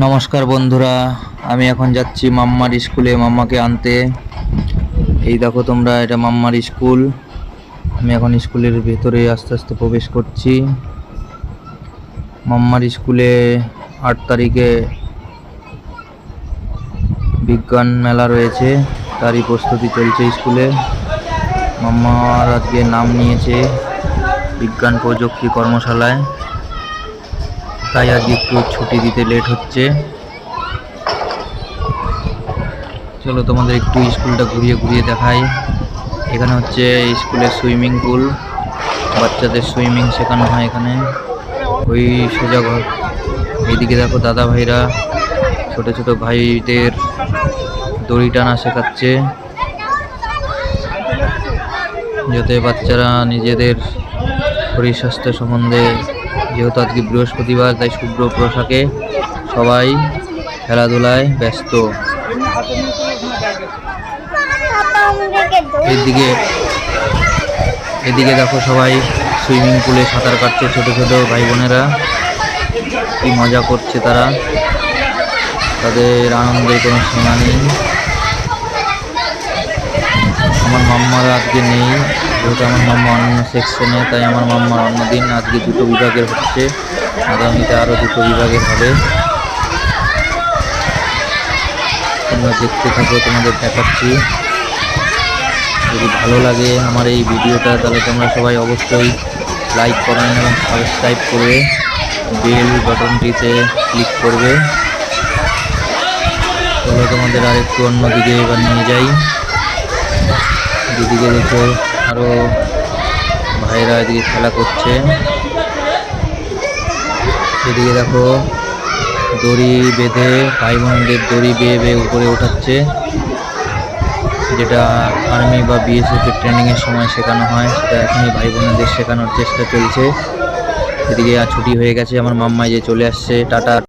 নমস্কার বন্ধুরা, আমি এখন যাচ্ছি মাম্মার স্কুলে মাম্মাকে আনতে। এই দেখো তোমরা, এটা মাম্মার স্কুল। আমি এখন স্কুলের ভেতরে আস্তে আস্তে প্রবেশ করছি। মাম্মার স্কুলে 8 তারিখে বিজ্ঞান মেলা রয়েছে, তারই প্রস্তুতি চলছে স্কুলে। মাম্মার আজকে নাম নিয়েছে বিজ্ঞান প্রযুক্তি কর্মশালায়, তাই আজকে একটু ছুটি দিতে লেট হচ্ছে। চলো তোমাদের একটু স্কুলটা ঘুরিয়ে ঘুরিয়ে দেখাই। এখানে হচ্ছে স্কুলের সুইমিং পুল, বাচ্চাদের সুইমিং শেখানো হয় এখানে। ওই সোজা ঘর, এইদিকে দেখো দাদা ভাইরা ছোট ছোট ভাইদের দড়ি টানা শেখাচ্ছে, যাতে বাচ্চারা নিজেদের শরীর স্বাস্থ্য সম্বন্ধে, যেহেতু আজকে বৃহস্পতিবার তাই শুভ্র পোশাকে সবাই খেলাধুলায় ব্যস্ত। এদিকে দেখো সবাই সুইমিং পুলে সাঁতার কাটছে, ছোট ছোট ভাই বোনেরা কি মজা করছে তারা, তাদের আনন্দের কোনো সীমা নেই। আমার মাম্মারা আজকে নেই, যেহেতু আমার মাম্মা অন্য সেকশনে, তাই আমার মাম্মার অন্যদিন। আজকে 2টো বিভাগের হচ্ছে, আগামীতে আরও 2টো বিভাগের হবে। তোমরা দেখতে থাকো, তোমাদের দেখাচ্ছি। যদি ভালো লাগে আমার এই ভিডিওটা, তাহলে তোমরা সবাই অবশ্যই লাইক করবেন এবং সাবস্ক্রাইব করবে, বেল বাটনটিতে ক্লিক করবে। তাহলে তোমাদের আরেকটু অন্যদিকে এবার নিয়ে যাই। দিদিকে দেখো আরও ভাইরা এদিকে খেলা করছে। এদিকে দেখো দড়ি বেঁধে, ভাই বোনদের দড়ি বেয়ে বেয়ে উপরে ওঠাচ্ছে, যেটা আর্মি বা বিএসএফ এর ট্রেনিংয়ের সময় শেখানো হয়, সেটা এখনই ভাই বোনদের শেখানোর চেষ্টা চলছে। এদিকে আর ছুটি হয়ে গেছে, আমার মাম্মাই যে চলে আসছে। টাটা।